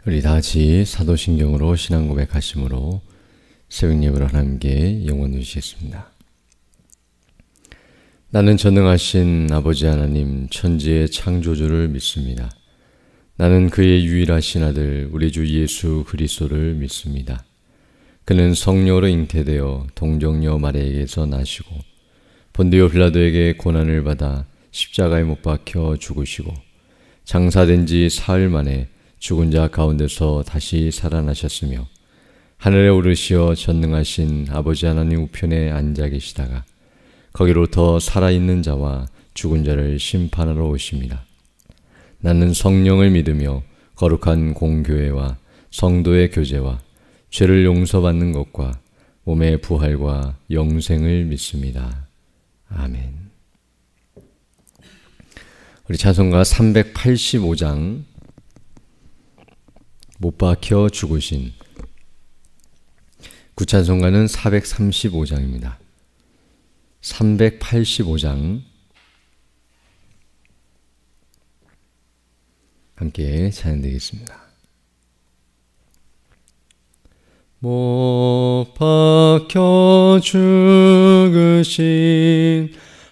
우리 다같이 사도신경으로 신앙 고백하심으로 새벽 예배로 하나님께 영원 누리시겠습니다. 나는 전능하신 아버지 하나님 천지의 창조주를 믿습니다. 나는 그의 유일하신 아들 우리 주 예수 그리스도를 믿습니다. 그는 성령으로 잉태되어 동정녀 마리아에게서 나시고 본디오 빌라도에게 고난을 받아 십자가에 못 박혀 죽으시고 장사된 지 사흘 만에 죽은 자 가운데서 다시 살아나셨으며 하늘에 오르시어 전능하신 아버지 하나님 우편에 앉아 계시다가 거기로부터 살아있는 자와 죽은 자를 심판하러 오십니다. 나는 성령을 믿으며 거룩한 공교회와 성도의 교제와 죄를 용서받는 것과 몸의 부활과 영생을 믿습니다. 아멘. 우리 찬송가 385장 못 박혀 죽으신 구찬송가는 435장입니다. 385장 함께 찬양드리겠습니다. 못 박혀 죽으신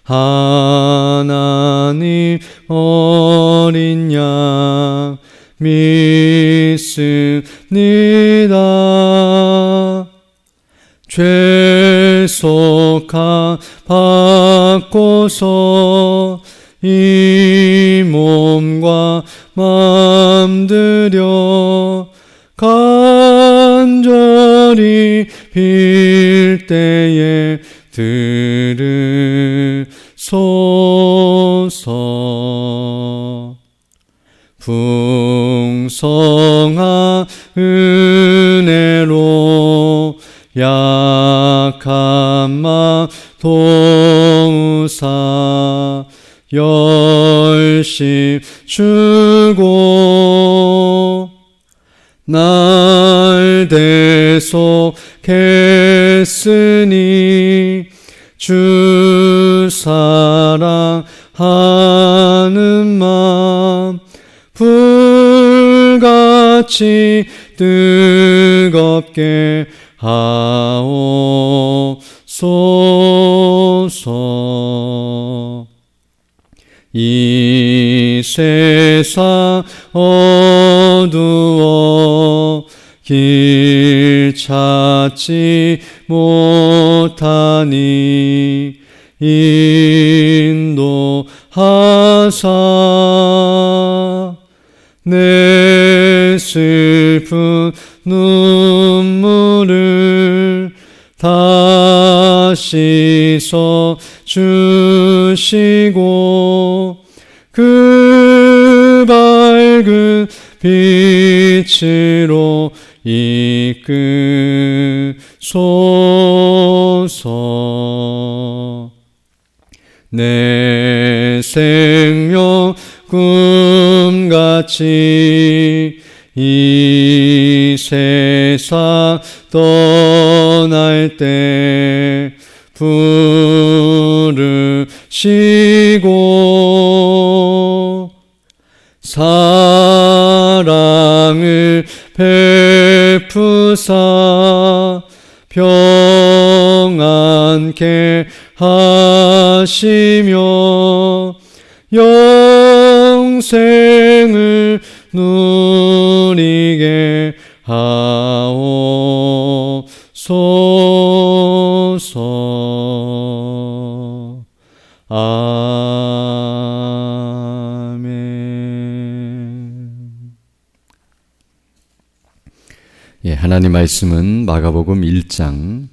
하나님 어린 양 믿습니다. 죄속함 받고서 이 몸과 맘 들여 간절히 빌 때에 들으소서. 풍성한 은혜로 약한 맘 도우사 열심 주고 날 대속했으니 주 사랑하는 맘 불같이 뜨겁게 하옵소서. 이 세상 어두워 길 찾지 못하니 인도하사 내 슬픈 눈물을 다시 써주시고 그 밝은 빛으로 이끌소서. 내 생명 꿈같이 이 세상 떠날 때 부르시고 사랑을 베푸사 평안케 하시며 영생을 누리게 하옵소서. 아멘. 하나님 말씀은 마가복음 1장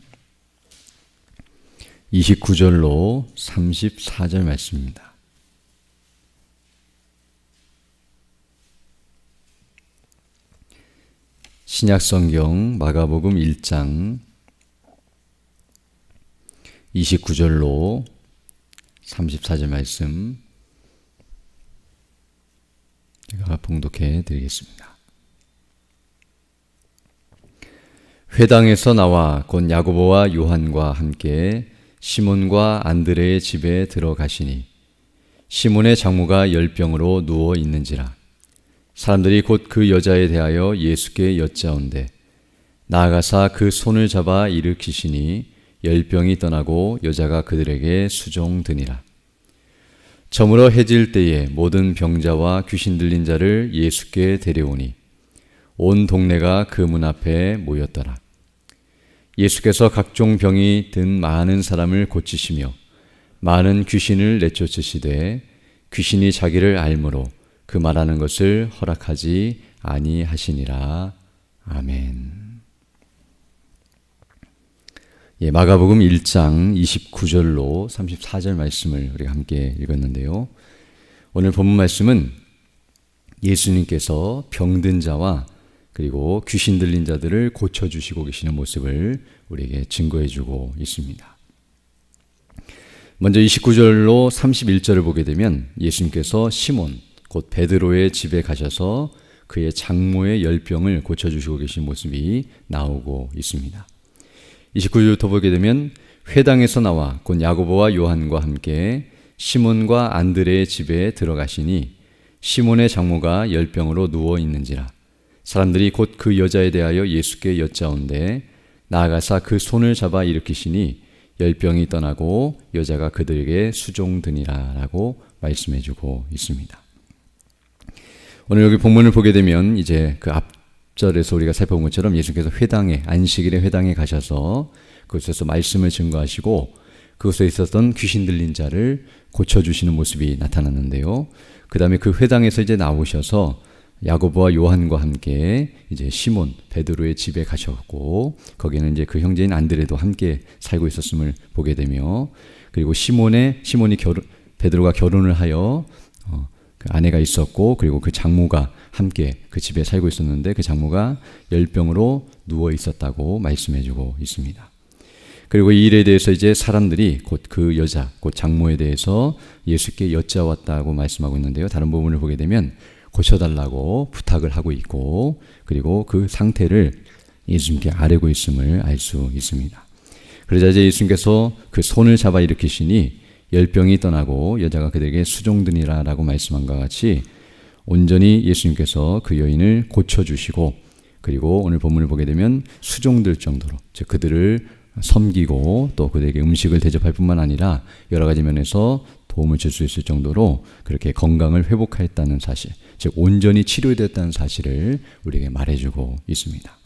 29절로 34절 말씀입니다. 신약성경 마가복음 1장 29절로 34절 말씀 제가 봉독해 드리겠습니다. 회당에서 나와 곧 야고보와 요한과 함께 시몬과 안드레의 집에 들어가시니 시몬의 장모가 열병으로 누워 있는지라 사람들이 곧 그 여자에 대하여 예수께 여짜온대 나아가사 그 손을 잡아 일으키시니 열병이 떠나고 여자가 그들에게 수종드니라. 저물어 해질 때에 모든 병자와 귀신 들린 자를 예수께 데려오니 온 동네가 그 문 앞에 모였더라. 예수께서 각종 병이 든 많은 사람을 고치시며 많은 귀신을 내쫓으시되 귀신이 자기를 알므로 그 말하는 것을 허락하지 아니하시니라. 아멘. 마가복음 1장 29절로 34절 말씀을 우리가 함께 읽었는데요. 오늘 본문 말씀은 예수님께서 병든 자와 그리고 귀신 들린 자들을 고쳐주시고 계시는 모습을 우리에게 증거해주고 있습니다. 먼저 29절로 31절을 보게 되면 예수님께서 시몬 곧 베드로의 집에 가셔서 그의 장모의 열병을 고쳐주시고 계신 모습이 나오고 있습니다. 29절부터 보게 되면 회당에서 나와 곧 야고보와 요한과 함께 시몬과 안드레의 집에 들어가시니 시몬의 장모가 열병으로 누워 있는지라 사람들이 곧 그 여자에 대하여 예수께 여짜온대 나아가사 그 손을 잡아 일으키시니 열병이 떠나고 여자가 그들에게 수종드니라 라고 말씀해주고 있습니다. 오늘 여기 본문을 보게 되면 이제 그 앞절에서 우리가 살펴본 것처럼 예수께서 회당에 안식일에 회당에 가셔서 그곳에서 말씀을 증거하시고 그곳에 있었던 귀신 들린 자를 고쳐주시는 모습이 나타났는데요. 그 다음에 그 회당에서 이제 나오셔서 야고보와 요한과 함께 이제 시몬 베드로의 집에 가셨고 거기는 이제 그 형제인 안드레도 함께 살고 있었음을 보게 되며 그리고 시몬이 베드로가 결혼을 하여 그 아내가 있었고 그리고 그 장모가 함께 그 집에 살고 있었는데 그 장모가 열병으로 누워 있었다고 말씀해주고 있습니다. 그리고 이 일에 대해서 이제 사람들이 곧 그 여자 곧 장모에 대해서 예수께 여짜왔다고 말씀하고 있는데요. 다른 부분을 보게 되면 고쳐달라고 부탁을 하고 있고 그리고 그 상태를 예수님께 아뢰고 있음을 알 수 있습니다. 그러자 이제 예수님께서 그 손을 잡아 일으키시니 열병이 떠나고 여자가 그들에게 수종드니라 라고 말씀한 것과 같이 온전히 예수님께서 그 여인을 고쳐주시고 그리고 오늘 본문을 보게 되면 수종들 정도로 즉 그들을 섬기고 또 그들에게 음식을 대접할 뿐만 아니라 여러 가지 면에서 도움을 줄 수 있을 정도로 그렇게 건강을 회복하였다는 사실 즉 온전히 치료되었다는 사실을 우리에게 말해주고 있습니다.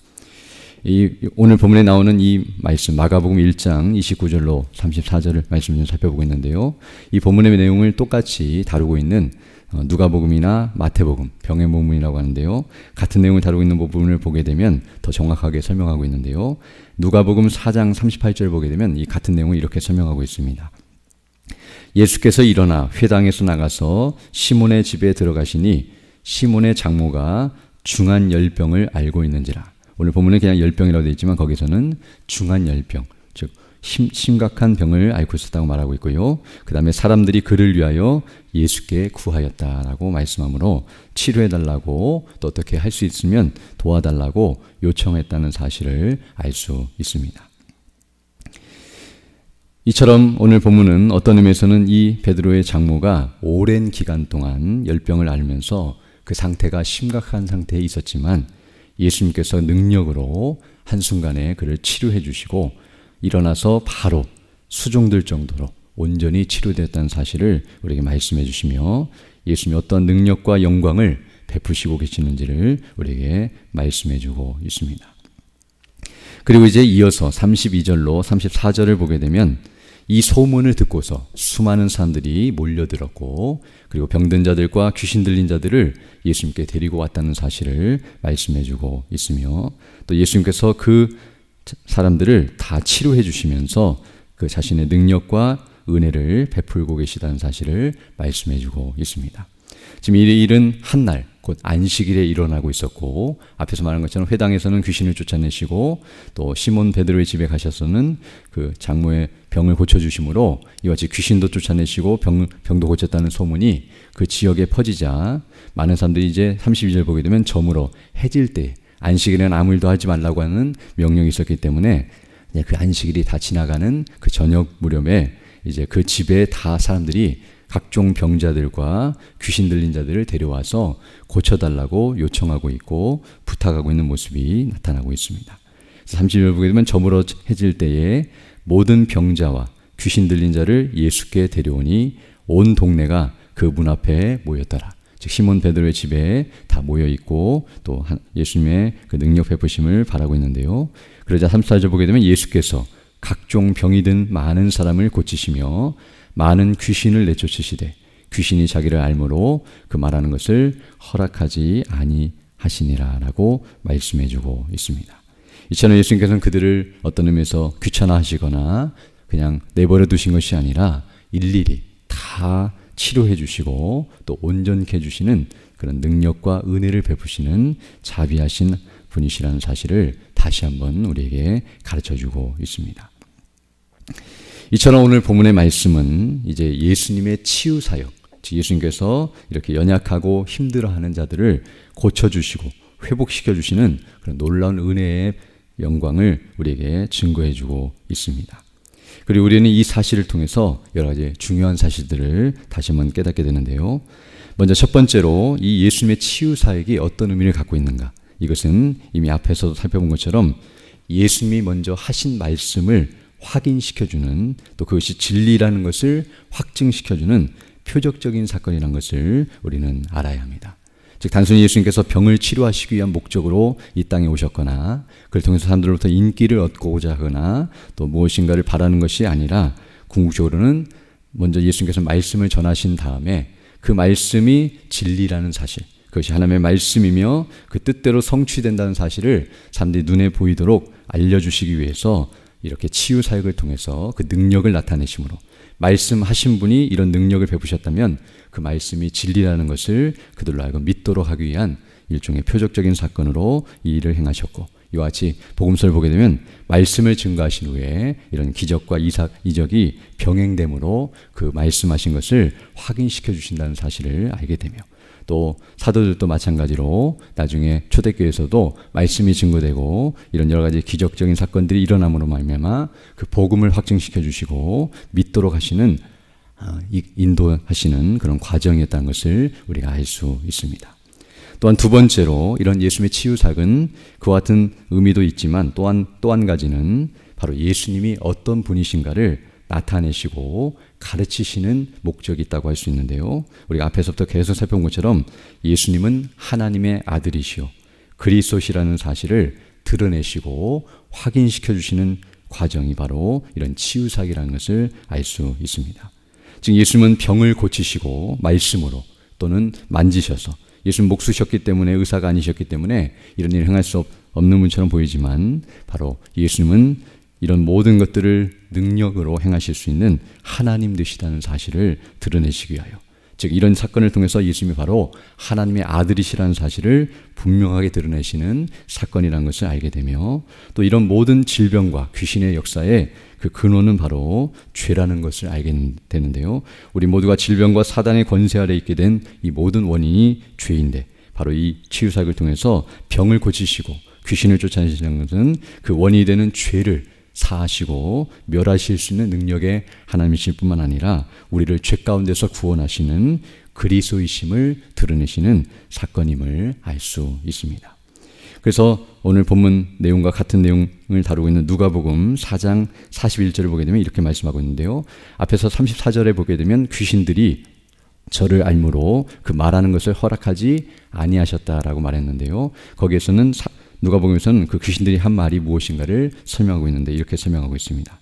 오늘 본문에 나오는 이 말씀 마가복음 1장 29절로 34절을 말씀 좀 살펴보고 있는데요. 이 본문의 내용을 똑같이 다루고 있는 누가복음이나 마태복음, 병해복음이라고 하는데요. 같은 내용을 다루고 있는 부분을 보게 되면 더 정확하게 설명하고 있는데요. 누가복음 4장 38절을 보게 되면 이 같은 내용을 이렇게 설명하고 있습니다. 예수께서 일어나 회당에서 나가서 시몬의 집에 들어가시니 시몬의 장모가 중한 열병을 앓고 있는지라. 오늘 본문은 그냥 열병이라고 되어 있지만 거기서는 중한 열병, 즉 심각한 병을 앓고 있었다고 말하고 있고요. 그 다음에 사람들이 그를 위하여 예수께 구하였다라고 말씀하므로 치료해달라고 또 어떻게 할 수 있으면 도와달라고 요청했다는 사실을 알 수 있습니다. 이처럼 오늘 본문은 어떤 의미에서는 이 베드로의 장모가 오랜 기간 동안 열병을 앓으면서 그 상태가 심각한 상태에 있었지만 예수님께서 능력으로 한순간에 그를 치료해 주시고 일어나서 바로 수종들 정도로 온전히 치료되었다는 사실을 우리에게 말씀해 주시며 예수님이 어떤 능력과 영광을 베푸시고 계시는지를 우리에게 말씀해 주고 있습니다. 그리고 이제 이어서 32절로 34절을 보게 되면 이 소문을 듣고서 수많은 사람들이 몰려들었고 그리고 병든 자들과 귀신 들린 자들을 예수님께 데리고 왔다는 사실을 말씀해 주고 있으며 또 예수님께서 그 사람들을 다 치료해 주시면서 그 자신의 능력과 은혜를 베풀고 계시다는 사실을 말씀해 주고 있습니다. 지금 이 일은 한날 곧 안식일에 일어나고 있었고 앞에서 말한 것처럼 회당에서는 귀신을 쫓아내시고 또 시몬 베드로의 집에 가셔서는 그 장모의 병을 고쳐주심으로 이와 같이 귀신도 쫓아내시고 병도 고쳤다는 소문이 그 지역에 퍼지자 많은 사람들이 이제 32절 보게 되면 저물어 해질 때 안식일에는 아무 일도 하지 말라고 하는 명령이 있었기 때문에 그 안식일이 다 지나가는 그 저녁 무렵에 이제 그 집에 다 사람들이 각종 병자들과 귀신 들린 자들을 데려와서 고쳐달라고 요청하고 있고 부탁하고 있는 모습이 나타나고 있습니다. 30절 보게 되면 저물어해질 때에 모든 병자와 귀신 들린 자를 예수께 데려오니 온 동네가 그 문 앞에 모였더라. 즉 시몬 베드로의 집에 다 모여 있고 또 예수님의 그 능력 베푸심을 바라고 있는데요. 그러자 34절 보게 되면 예수께서 각종 병이 든 많은 사람을 고치시며 많은 귀신을 내쫓으시되 귀신이 자기를 알므로 그 말하는 것을 허락하지 아니하시니라라고 말씀해주고 있습니다. 이처럼 예수님께서는 그들을 어떤 의미에서 귀찮아하시거나 그냥 내버려 두신 것이 아니라 일일이 다 치료해 주시고 또 온전케 해주시는 그런 능력과 은혜를 베푸시는 자비하신 분이시라는 사실을 다시 한번 우리에게 가르쳐주고 있습니다. 이처럼 오늘 본문의 말씀은 이제 예수님의 치유 사역, 즉 예수님께서 이렇게 연약하고 힘들어하는 자들을 고쳐주시고 회복시켜주시는 그런 놀라운 은혜의 영광을 우리에게 증거해주고 있습니다. 그리고 우리는 이 사실을 통해서 여러 가지 중요한 사실들을 다시 한번 깨닫게 되는데요. 먼저 첫 번째로 이 예수님의 치유 사역이 어떤 의미를 갖고 있는가? 이것은 이미 앞에서도 살펴본 것처럼 예수님이 먼저 하신 말씀을 확인시켜주는, 또 그것이 진리라는 것을 확증시켜주는 표적적인 사건이라는 것을 우리는 알아야 합니다. 즉 단순히 예수님께서 병을 치료하시기 위한 목적으로 이 땅에 오셨거나 그걸 통해서 사람들로부터 인기를 얻고자 하거나 또 무엇인가를 바라는 것이 아니라 궁극적으로는 먼저 예수님께서 말씀을 전하신 다음에 그 말씀이 진리라는 사실, 그것이 하나님의 말씀이며 그 뜻대로 성취된다는 사실을 사람들이 눈에 보이도록 알려주시기 위해서 이렇게 치유 사역을 통해서 그 능력을 나타내심으로, 말씀하신 분이 이런 능력을 베푸셨다면 그 말씀이 진리라는 것을 그들로 하여금 믿도록 하기 위한 일종의 표적적인 사건으로 이 일을 행하셨고, 이와 같이 복음서를 보게 되면 말씀을 증거하신 후에 이런 기적과 이적이 병행됨으로 그 말씀하신 것을 확인시켜 주신다는 사실을 알게 되며, 또 사도들도 마찬가지로 나중에 초대교회에서도 말씀이 증거되고 이런 여러 가지 기적적인 사건들이 일어남으로 말미암아 그 복음을 확증시켜 주시고 믿도록 하시는 인도하시는 그런 과정이었다는 것을 우리가 알 수 있습니다. 또한 두 번째로 이런 예수님의 치유사역은 그와 같은 의미도 있지만 또 한 가지는 바로 예수님이 어떤 분이신가를 나타내시고 가르치시는 목적이 있다고 할 수 있는데요. 우리가 앞에서부터 계속 살펴본 것처럼 예수님은 하나님의 아들이시오 그리스도시라는 사실을 드러내시고 확인시켜 주시는 과정이 바로 이런 치유사역이라는 것을 알 수 있습니다. 즉 예수님은 병을 고치시고 말씀으로 또는 만지셔서, 예수님 목 쓰셨기 때문에 의사가 아니셨기 때문에 이런 일을 행할 수 없는 분처럼 보이지만 바로 예수님은 이런 모든 것들을 능력으로 행하실 수 있는 하나님 되시다는 사실을 드러내시기 위하여, 즉 이런 사건을 통해서 예수님이 바로 하나님의 아들이시라는 사실을 분명하게 드러내시는 사건이라는 것을 알게 되며, 또 이런 모든 질병과 귀신의 역사의 그 근원은 바로 죄라는 것을 알게 되는데요. 우리 모두가 질병과 사단의 권세 아래 있게 된 이 모든 원인이 죄인데, 바로 이 치유사역을 통해서 병을 고치시고 귀신을 쫓아내시는 것은 그 원인이 되는 죄를 사하시고 멸하실 수 있는 능력의 하나님이실 뿐만 아니라 우리를 죄 가운데서 구원하시는 그리스도이심을 드러내시는 사건임을 알 수 있습니다. 그래서 오늘 본문 내용과 같은 내용을 다루고 있는 누가복음 4장 41절을 보게 되면 이렇게 말씀하고 있는데요. 앞에서 34절에 보게 되면 귀신들이 저를 알므로 그 말하는 것을 허락하지 아니하셨다라고 말했는데요. 거기에서는 누가복음에서는 그 귀신들이 한 말이 무엇인가를 설명하고 있는데 이렇게 설명하고 있습니다.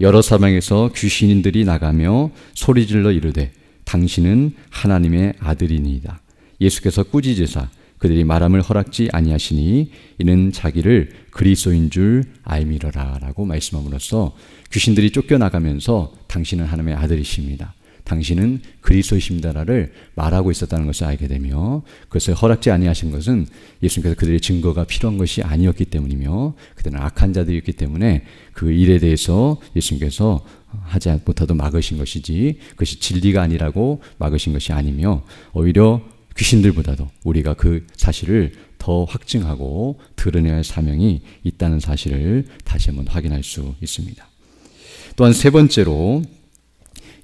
여러 사방에서 귀신들이 나가며 소리질러 이르되 당신은 하나님의 아들이니이다. 예수께서 꾸짖으사 그들이 말함을 허락지 아니하시니 이는 자기를 그리스도인 줄 알미러라 라고 말씀함으로써 귀신들이 쫓겨나가면서 당신은 하나님의 아들이십니다, 당신은 그리스도이십니다를 말하고 있었다는 것을 알게 되며, 그것을 허락지 아니하신 것은 예수님께서 그들의 증거가 필요한 것이 아니었기 때문이며 그들은 악한 자들이었기 때문에 그 일에 대해서 예수님께서 하지 못하도 막으신 것이지 그것이 진리가 아니라고 막으신 것이 아니며, 오히려 귀신들보다도 우리가 그 사실을 더 확증하고 드러내야 할 사명이 있다는 사실을 다시 한번 확인할 수 있습니다. 또한 세 번째로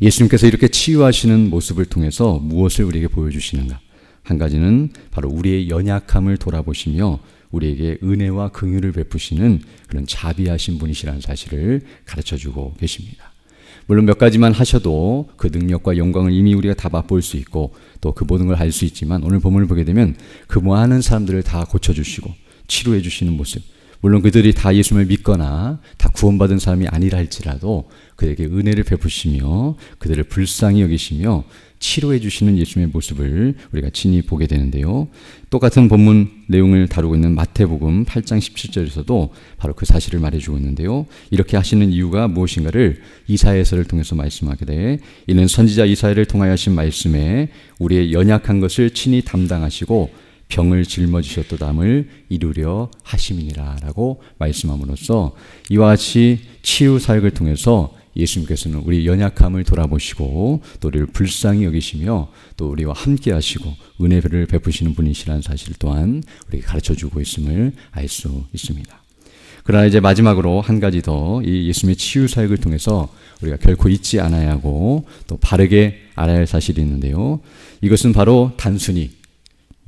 예수님께서 이렇게 치유하시는 모습을 통해서 무엇을 우리에게 보여주시는가? 한 가지는 바로 우리의 연약함을 돌아보시며 우리에게 은혜와 긍휼을 베푸시는 그런 자비하신 분이시라는 사실을 가르쳐주고 계십니다. 물론 몇 가지만 하셔도 그 능력과 영광을 이미 우리가 다 맛볼 수 있고 또 그 모든 걸 알 수 있지만, 오늘 본문을 보게 되면 그 많은 사람들을 다 고쳐주시고 치료해 주시는 모습, 물론 그들이 다 예수님을 믿거나 다 구원받은 사람이 아니라 할지라도 그들에게 은혜를 베푸시며 그들을 불쌍히 여기시며 치료해 주시는 예수님의 모습을 우리가 친히 보게 되는데요. 똑같은 본문 내용을 다루고 있는 마태복음 8장 17절에서도 바로 그 사실을 말해주고 있는데요. 이렇게 하시는 이유가 무엇인가를 이사야서를 통해서 말씀하게 돼, 이는 선지자 이사야를 통하여 하신 말씀에 우리의 연약한 것을 친히 담당하시고 병을 짊어지셨도담을 이루려 하심이니라 라고 말씀함으로써 이와 같이 치유 사역을 통해서 예수님께서는 우리 연약함을 돌아보시고 또 우리를 불쌍히 여기시며 또 우리와 함께 하시고 은혜를 베푸시는 분이시라는 사실 또한 우리에게 가르쳐주고 있음을 알 수 있습니다. 그러나 이제 마지막으로 한 가지 더, 이 예수님의 치유 사역을 통해서 우리가 결코 잊지 않아야 하고 또 바르게 알아야 할 사실이 있는데요. 이것은 바로 단순히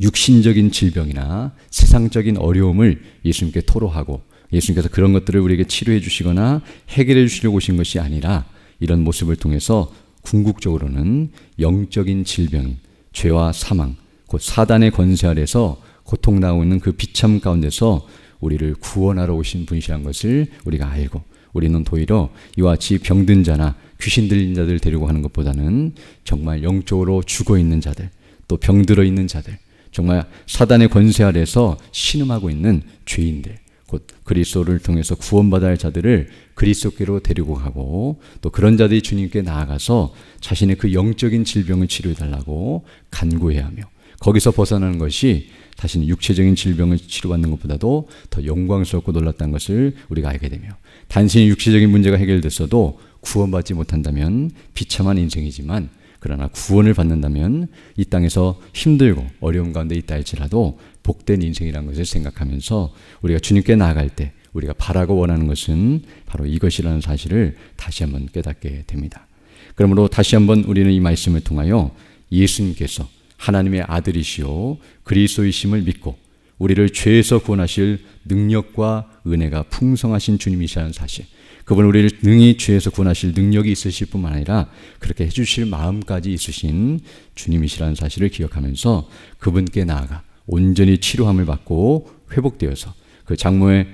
육신적인 질병이나 세상적인 어려움을 예수님께 토로하고 예수님께서 그런 것들을 우리에게 치료해 주시거나 해결해 주시려고 오신 것이 아니라, 이런 모습을 통해서 궁극적으로는 영적인 질병, 죄와 사망, 곧 사단의 권세 아래서 고통당하고 있는 그 비참 가운데서 우리를 구원하러 오신 분이라는 것을 우리가 알고, 우리는 도리어 이와 같이 병든 자나 귀신 들린 자들 데리고 가는 것보다는 정말 영적으로 죽어있는 자들, 또 병들어 있는 자들, 정말 사단의 권세 아래서 신음하고 있는 죄인들, 곧 그리스도를 통해서 구원받아야 할 자들을 그리스도께로 데리고 가고, 또 그런 자들이 주님께 나아가서 자신의 그 영적인 질병을 치료해달라고 간구해야 하며, 거기서 벗어나는 것이 자신의 육체적인 질병을 치료받는 것보다도 더 영광스럽고 놀랐다는 것을 우리가 알게 되며, 단순히 육체적인 문제가 해결됐어도 구원받지 못한다면 비참한 인생이지만, 그러나 구원을 받는다면 이 땅에서 힘들고 어려움 가운데 있다 할지라도 복된 인생이라는 것을 생각하면서 우리가 주님께 나아갈 때 우리가 바라고 원하는 것은 바로 이것이라는 사실을 다시 한번 깨닫게 됩니다. 그러므로 다시 한번 우리는 이 말씀을 통하여 예수님께서 하나님의 아들이시오 그리스도이심을 믿고 우리를 죄에서 구원하실 능력과 은혜가 풍성하신 주님이시라는 사실, 그분 우리를 능히 죄에서 구원하실 능력이 있으실 뿐만 아니라 그렇게 해주실 마음까지 있으신 주님이시라는 사실을 기억하면서 그분께 나아가 온전히 치료함을 받고 회복되어서, 그 장모의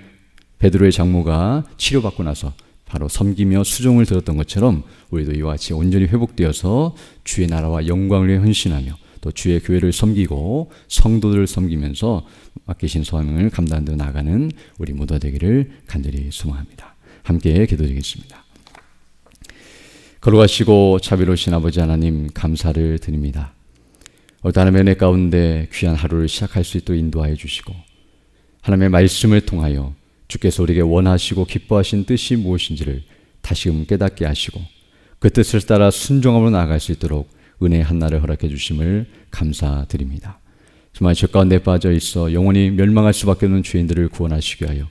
베드로의 장모가 치료받고 나서 바로 섬기며 수종을 들었던 것처럼 우리도 이와 같이 온전히 회복되어서 주의 나라와 영광을 위해 헌신하며 또 주의 교회를 섬기고 성도들을 섬기면서 맡기신 소명을 감당하며 나아가는 우리 모두 되기를 간절히 소망합니다. 함께 기도드리겠습니다. 거룩하시고 자비로우신 아버지 하나님, 감사를 드립니다. 하나님의 은혜 가운데 귀한 하루를 시작할 수 있도록 인도하여 주시고, 하나님의 말씀을 통하여 주께서 우리에게 원하시고 기뻐하신 뜻이 무엇인지를 다시금 깨닫게 하시고 그 뜻을 따라 순종함으로 나아갈 수 있도록 은혜의 한날을 허락해 주심을 감사드립니다. 정말 죄 가운데 빠져 있어 영원히 멸망할 수밖에 없는 죄인들을 구원하시기 위하여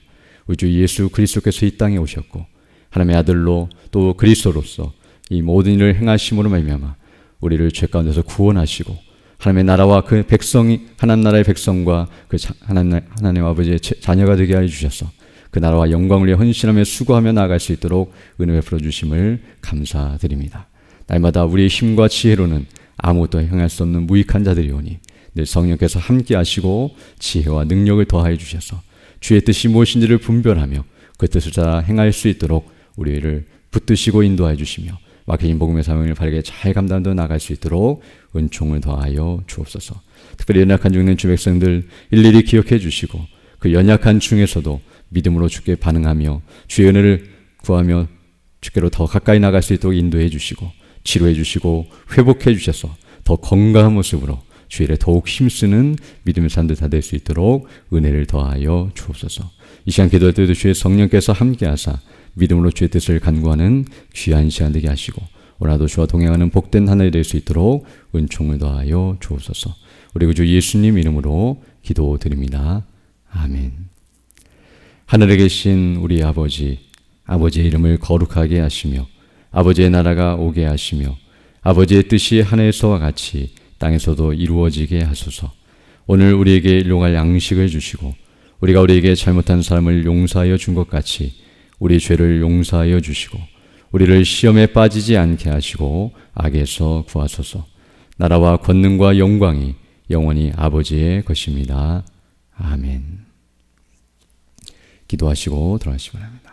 우리 주 예수 그리스도께서 이 땅에 오셨고, 하나님의 아들로 또 그리스도로서 이 모든 일을 행하심으로 말미암아 우리를 죄 가운데서 구원하시고 하나님의 나라와 그 백성이, 하나님 나라의 백성과 그 하나님 아버지의 자녀가 되게 하여 주셔서 그 나라와 영광을 위해 헌신하며 수고하며 나아갈 수 있도록 은혜 베풀어 주심을 감사드립니다. 날마다 우리의 힘과 지혜로는 아무것도 행할 수 없는 무익한 자들이오니 늘 성령께서 함께 하시고 지혜와 능력을 더하여 주셔서 주의 뜻이 무엇인지를 분별하며 그 뜻을 따라 행할 수 있도록 우리를 붙드시고 인도하여 주시며 맡기신 복음의 사명을 바르게 잘 감당하며 나갈 수 있도록 은총을 더하여 주옵소서. 특별히 연약한 중에 있는 주 백성들 일일이 기억해 주시고 그 연약한 중에서도 믿음으로 주께 반응하며 주의 은혜를 구하며 주께로 더 가까이 나갈 수 있도록 인도해 주시고 치료해 주시고 회복해 주셔서 더 건강한 모습으로 주의 일에 더욱 힘쓰는 믿음의 사람들 다 될 수 있도록 은혜를 더하여 주옵소서. 이 시간 기도할 때도 주의 성령께서 함께하사 믿음으로 주의 뜻을 간구하는 귀한 시간 되게 하시고 오늘도 주와 동행하는 복된 하늘이 될 수 있도록 은총을 더하여 주옵소서. 우리 구주 예수님 이름으로 기도드립니다. 아멘. 하늘에 계신 우리 아버지, 아버지의 이름을 거룩하게 하시며 아버지의 나라가 오게 하시며 아버지의 뜻이 하늘에서와 같이 땅에서도 이루어지게 하소서. 오늘 우리에게 일용할 양식을 주시고 우리가 우리에게 잘못한 사람을 용서하여 준 것 같이 우리 죄를 용서하여 주시고 우리를 시험에 빠지지 않게 하시고 악에서 구하소서. 나라와 권능과 영광이 영원히 아버지의 것입니다. 아멘. 기도하시고 들어가시기 바랍니다.